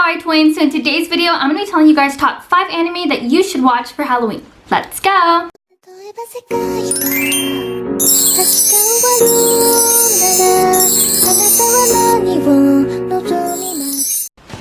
kawaii twins. So in today's video, I'm going to be telling you guys top 5 anime that you should watch for Halloween. Let's go!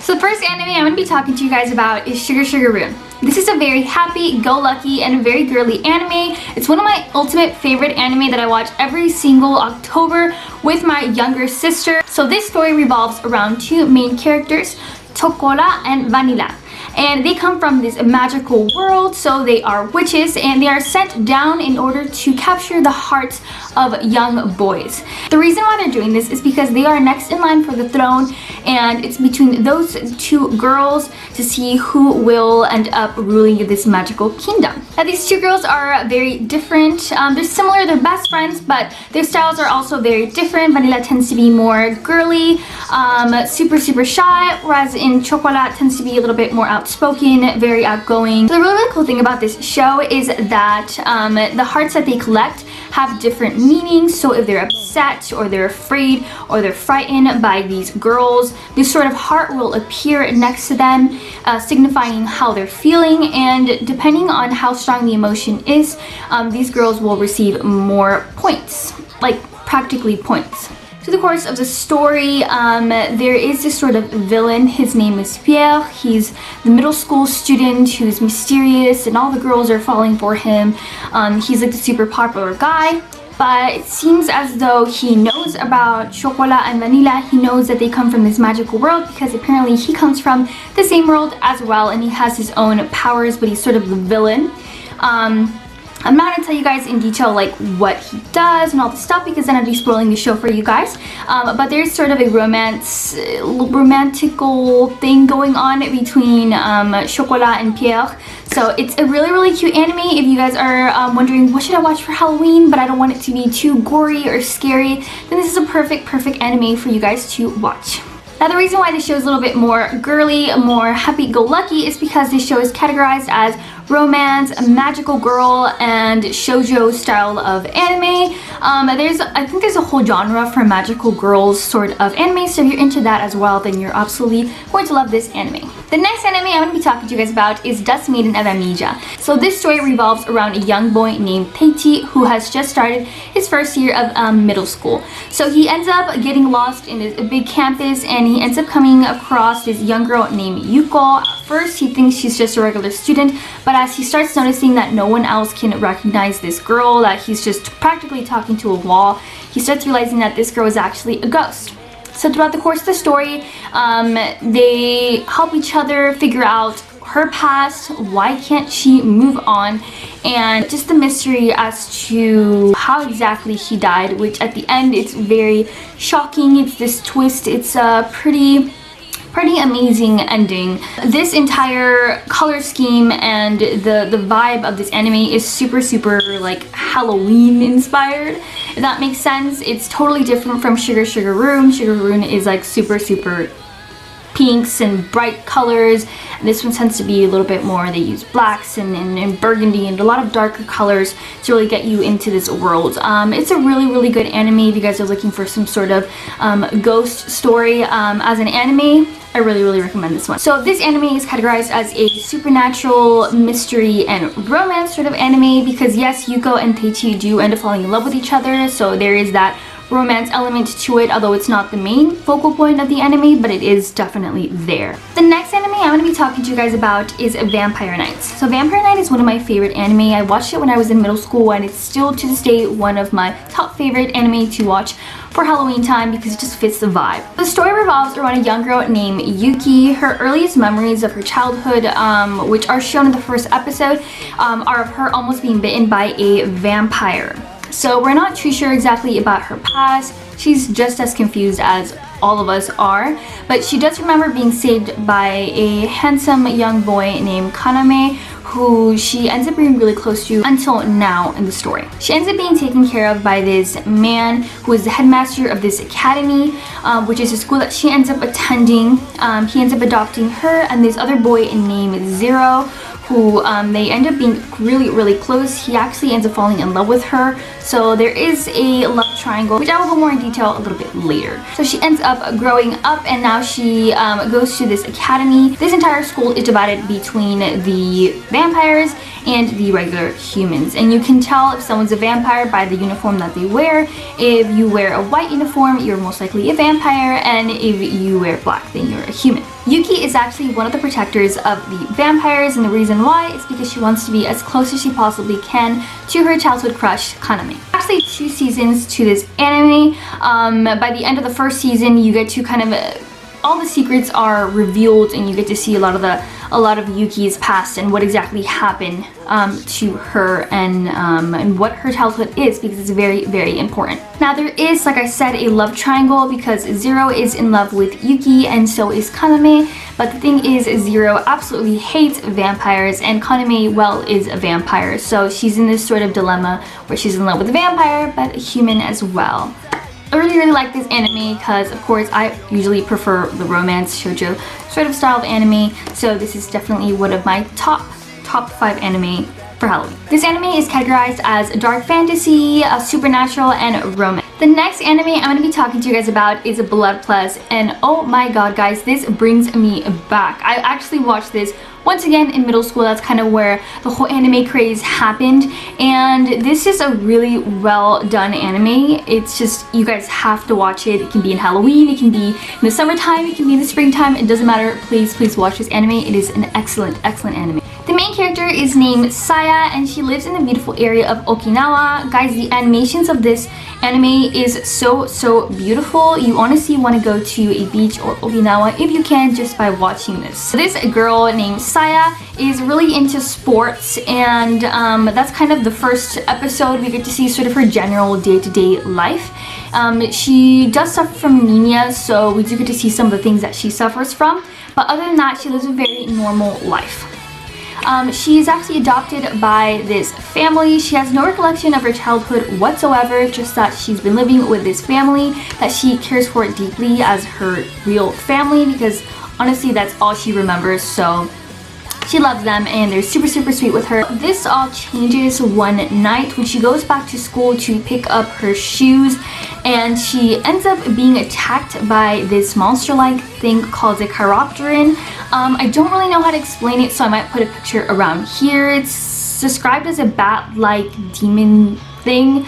So the first anime I'm going to be talking to you guys about is Sugar Rune. This is a very happy-go-lucky and very girly anime. It's one of my ultimate favorite anime that I watch every single October with my younger sister. So this story revolves around two main characters, Chocola and Vanilla. And they come from this magical world, so they are witches, and they are sent down in order to capture the hearts of young boys. The reason why they're doing this is because they are next in line for the throne, and it's between those two girls to see who will end up ruling this magical kingdom. Now these two girls are very different. They're similar, they're best friends, but their styles are also very different. Vanilla tends to be more girly, super shy, whereas in Chocolat tends to be a little bit more outspoken, very outgoing. So the really cool thing about this show is that the hearts that they collect have different meanings. So if they're upset or they're afraid or they're frightened by these girls, this sort of heart will appear next to them, signifying how they're feeling, and depending on how strong the emotion is, these girls will receive more points, like practically points. Through the course of the story, there is this sort of villain. His name is Pierre. He's the middle school student who's mysterious and all the girls are falling for him. He's like the super popular guy, but it seems as though he knows about Chocolat and Vanilla. He knows that they come from this magical world because apparently he comes from the same world as well, and he has his own powers, but he's sort of the villain. I'm not gonna tell you guys in detail like what he does and all this stuff because then I'd be spoiling the show for you guys. But there's sort of a romantical thing going on between Chocolat and Pierre. So it's a really cute anime. If you guys are wondering what should I watch for Halloween but I don't want it to be too gory or scary, then this is a perfect anime for you guys to watch. Now the reason why this show is a little bit more girly, more happy-go-lucky is because this show is categorized as romance, magical girl, and shoujo style of anime. I think there's a whole genre for magical girls sort of anime, so if you're into that as well, then you're absolutely going to love this anime. The next anime I'm going to be talking to you guys about is Dusk, Maiden of Amnesia. So this story revolves around a young boy named Taiti who has just started his first year of middle school. So he ends up getting lost in a big campus, and he ends up coming across this young girl named Yuko. At first he thinks she's just a regular student, but as he starts noticing that no one else can recognize this girl, that he's just practically talking to a wall, he starts realizing that this girl is actually a ghost. So throughout the course of the story, they help each other figure out her past, why can't she move on, and just the mystery as to how exactly she died, which at the end it's very shocking. It's this twist. It's a pretty amazing ending. This entire color scheme and the vibe of this anime is super like Halloween inspired, if that makes sense. It's totally different from Sugar Rune. Sugar Rune is like super pinks and bright colors. This one tends to be a little bit more, they use blacks and burgundy and a lot of darker colors to really get you into this world. It's a really good anime if you guys are looking for some sort of ghost story. As an anime, I really recommend this one. So this anime is categorized as a supernatural, mystery, and romance sort of anime because yes, Yuko and Teichi do end up falling in love with each other, so there is that romance element to it, although it's not the main focal point of the anime, but it is definitely there. The next anime I'm going to be talking to you guys about is Vampire Knights. So Vampire Knight is one of my favorite anime. I watched it when I was in middle school, and it's still to this day one of my top favorite anime to watch for Halloween time because it just fits the vibe. The story revolves around a young girl named Yuki. Her earliest memories of her childhood, which are shown in the first episode, are of her almost being bitten by a vampire. So we're not too sure exactly about her past. She's just as confused as all of us are, but she does remember being saved by a handsome young boy named Kaname, who she ends up being really close to until now in the story. She ends up being taken care of by this man who is the headmaster of this academy, which is a school that she ends up attending. He ends up adopting her and this other boy named Zero, who they end up being really close. He actually ends up falling in love with her. So there is a love triangle, which I will go more in detail a little bit later. So she ends up growing up, and now she goes to this academy. This entire school is divided between the vampires and the regular humans, and you can tell if someone's a vampire by the uniform that they wear. If you wear a white uniform, you're most likely a vampire, and if you wear black, then you're a human. Yuki is actually one of the protectors of the vampires, and the reason why is because she wants to be as close as she possibly can to her childhood crush, Kaname. Actually, 2 seasons to this anime. By the end of the first season, you get to kind of all the secrets are revealed, and you get to see a lot of Yuki's past and what exactly happened to her, and what her childhood is, because it's very important. Now there is, like I said, a love triangle because Zero is in love with Yuki and so is Kaname. But the thing is, Zero absolutely hates vampires, and Kaname, well, is a vampire. So she's in this sort of dilemma where she's in love with a vampire but a human as well. I really like this anime because, of course, I usually prefer the romance shoujo sort of style of anime, so this is definitely one of my top 5 anime for Halloween. This anime is categorized as dark fantasy, supernatural, and romance. The next anime I'm going to be talking to you guys about is Blood Plus, and oh my god guys, this brings me back. I actually watched this once again in middle school. That's kind of where the whole anime craze happened, and this is a really well done anime. It's just, you guys have to watch it. It can be in Halloween, it can be in the summertime, it can be in the springtime, it doesn't matter. Please watch this anime. It is an excellent anime. The main character is named Saya, and she lives in the beautiful area of Okinawa. Guys, the animations of this anime is so beautiful. You honestly want to go to a beach or Okinawa if you can, just by watching this. So this girl named Saya is really into sports, and that's kind of the first episode. We get to see sort of her general day-to-day life. She does suffer from anemia, so we do get to see some of the things that she suffers from, but other than that, she lives a very normal life. She is actually adopted by this family. She has no recollection of her childhood whatsoever, just that she's been living with this family that she cares for deeply as her real family, because honestly that's all she remembers. So she loves them, and they're super sweet with her. This all changes one night when she goes back to school to pick up her shoes, and she ends up being attacked by this monster-like thing called a chiropteran. I don't really know how to explain it, so I might put a picture around here. It's described as a bat-like demon thing.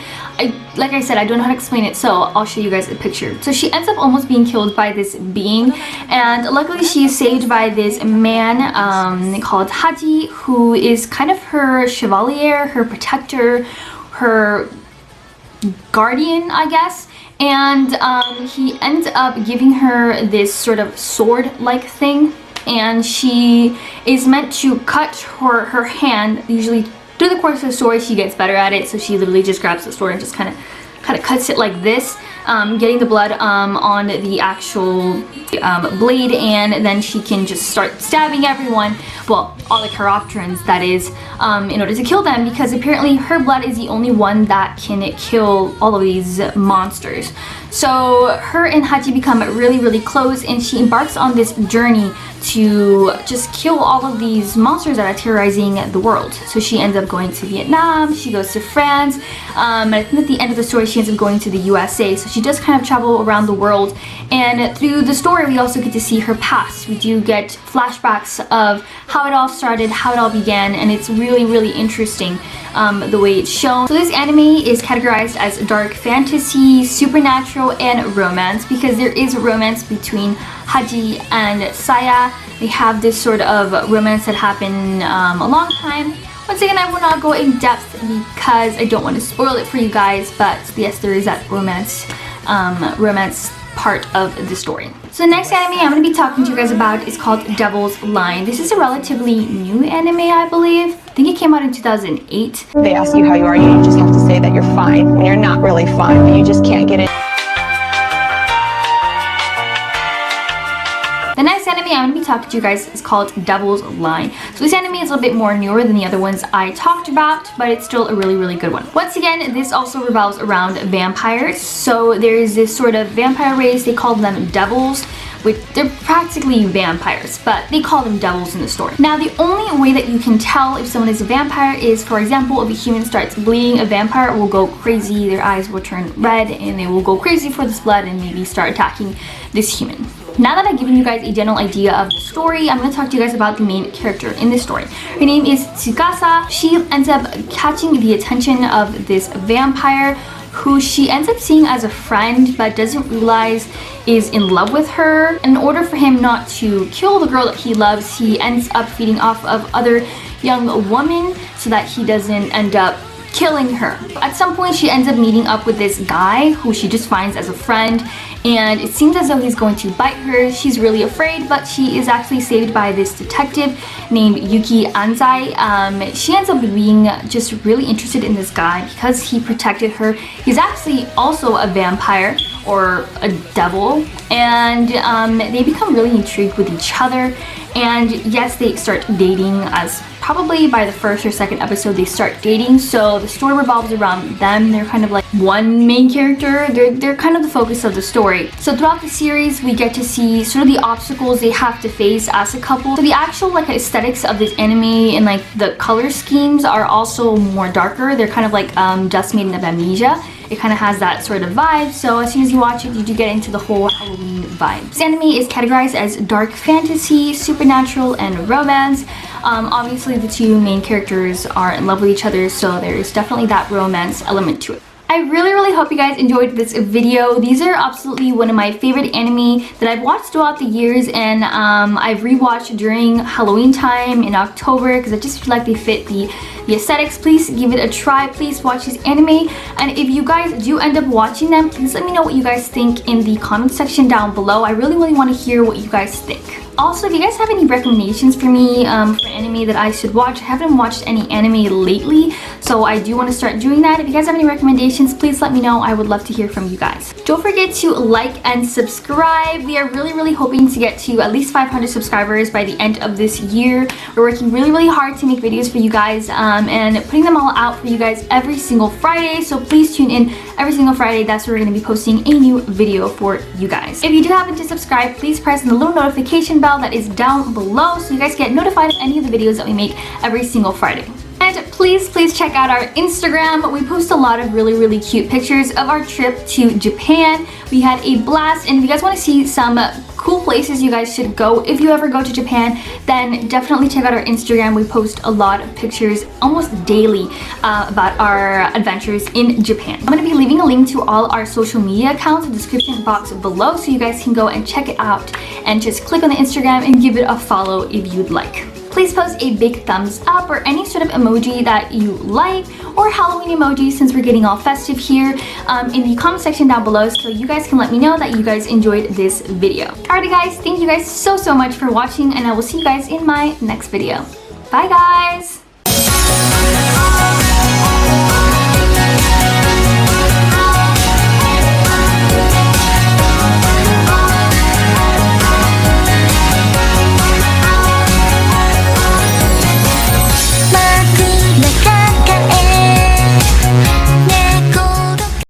Like I said, I don't know how to explain it, so I'll show you guys a picture. So she ends up almost being killed by this being, and luckily she is saved by this man called Haji, who is kind of her chevalier, her protector, her guardian, I guess. And he ends up giving her this sort of sword-like thing, and she is meant to cut her hand. Usually through the course of the story she gets better at it, so she literally just grabs the sword and just kind of cuts it like this, getting the blood on the actual blade, and then she can just start stabbing everyone, well, all the chiropterans, that is, in order to kill them, because apparently her blood is the only one that can kill all of these monsters. So her and Hachi become really close, and she embarks on this journey to just kill all of these monsters that are terrorizing the world. So she ends up going to Vietnam, she goes to France, and I think at the end of the story she ends up going to the USA. So she does kind of travel around the world, and through the story we also get to see her past. We do get flashbacks of how it all started, how it all began, and it's really interesting the way it's shown. So this anime is categorized as dark fantasy, supernatural, and romance, because there is romance between Haji and Saya. They have this sort of romance that happened a long time. Once again, I will not go in depth because I don't want to spoil it for you guys, but yes, there is that romance part of the story. So the next anime I'm going to be talking to you guys about is called Devil's Line. This is a relatively new anime, I believe. I think it came out in 2008. They ask you how you are, you just have to say that you're fine when you're not really fine, but you just can't get it. The next anime I'm going to be talking to you guys is called Devil's Line. So this anime is a little bit more newer than the other ones I talked about, but it's still a really good one. Once again, this also revolves around vampires. So there is this sort of vampire race, they call them devils. which they're practically vampires, but they call them devils in the story. Now, the only way that you can tell if someone is a vampire is, for example, if a human starts bleeding, a vampire will go crazy, their eyes will turn red, and they will go crazy for this blood and maybe start attacking this human. Now that I've given you guys a general idea of the story, I'm going to talk to you guys about the main character in this story. Her name is Tsukasa. She ends up catching the attention of this vampire who she ends up seeing as a friend but doesn't realize is in love with her. In order for him not to kill the girl that he loves, he ends up feeding off of other young women so that he doesn't end up killing her. At some point, she ends up meeting up with this guy who she just finds as a friend, and it seems as though he's going to bite her. She's really afraid, but she is actually saved by this detective named Yuki Anzai. She ends up being just really interested in this guy because he protected her. He's actually also a vampire or a devil, and they become really intrigued with each other. And yes, they start dating, as probably by the first or second episode they start dating. So the story revolves around them. They're kind of like one main character. They're kind of the focus of the story. So throughout the series, we get to see sort of the obstacles they have to face as a couple. So the actual like aesthetics of this anime and like the color schemes are also more darker. They're kind of like Dusk, Maiden of Amnesia. It kind of has that sort of vibe, so as soon as you watch it, you do get into the whole Halloween vibe. This anime is categorized as dark fantasy, supernatural, and romance. Obviously, the two main characters are in love with each other, so there's definitely that romance element to it. I really hope you guys enjoyed this video. These are absolutely one of my favorite anime that I've watched throughout the years, and I've rewatched during Halloween time in October because I just feel like they fit the aesthetics. Please give it a try. Please watch this anime, and if you guys do end up watching them, please let me know what you guys think in the comment section down below. I really want to hear what you guys think. Also, if you guys have any recommendations for me for anime that I should watch, I haven't watched any anime lately, so I do want to start doing that. If you guys have any recommendations, please let me know. I would love to hear from you guys. Don't forget to like and subscribe. We are really hoping to get to at least 500 subscribers by the end of this year. We're working really hard to make videos for you guys and putting them all out for you guys every single Friday, so please tune in every single Friday. That's where we're going to be posting a new video for you guys. If you do happen to subscribe, please press the little notification bell that is down below so you guys get notified of any of the videos that we make every single Friday. And please check out our Instagram. We post a lot of really cute pictures of our trip to Japan. We had a blast, and if you guys want to see some cool places you guys should go if you ever go to Japan, then definitely check out our Instagram. We post a lot of pictures almost daily about our adventures in Japan. I'm going to be leaving a link to all our social media accounts in the description box below so you guys can go and check it out, and just click on the Instagram and give it a follow if you'd like. Please post a big thumbs up or any sort of emoji that you like, or Halloween emoji since we're getting all festive here, in the comment section down below so you guys can let me know that you guys enjoyed this video. Alrighty guys, thank you guys so much for watching, and I will see you guys in my next video. Bye guys!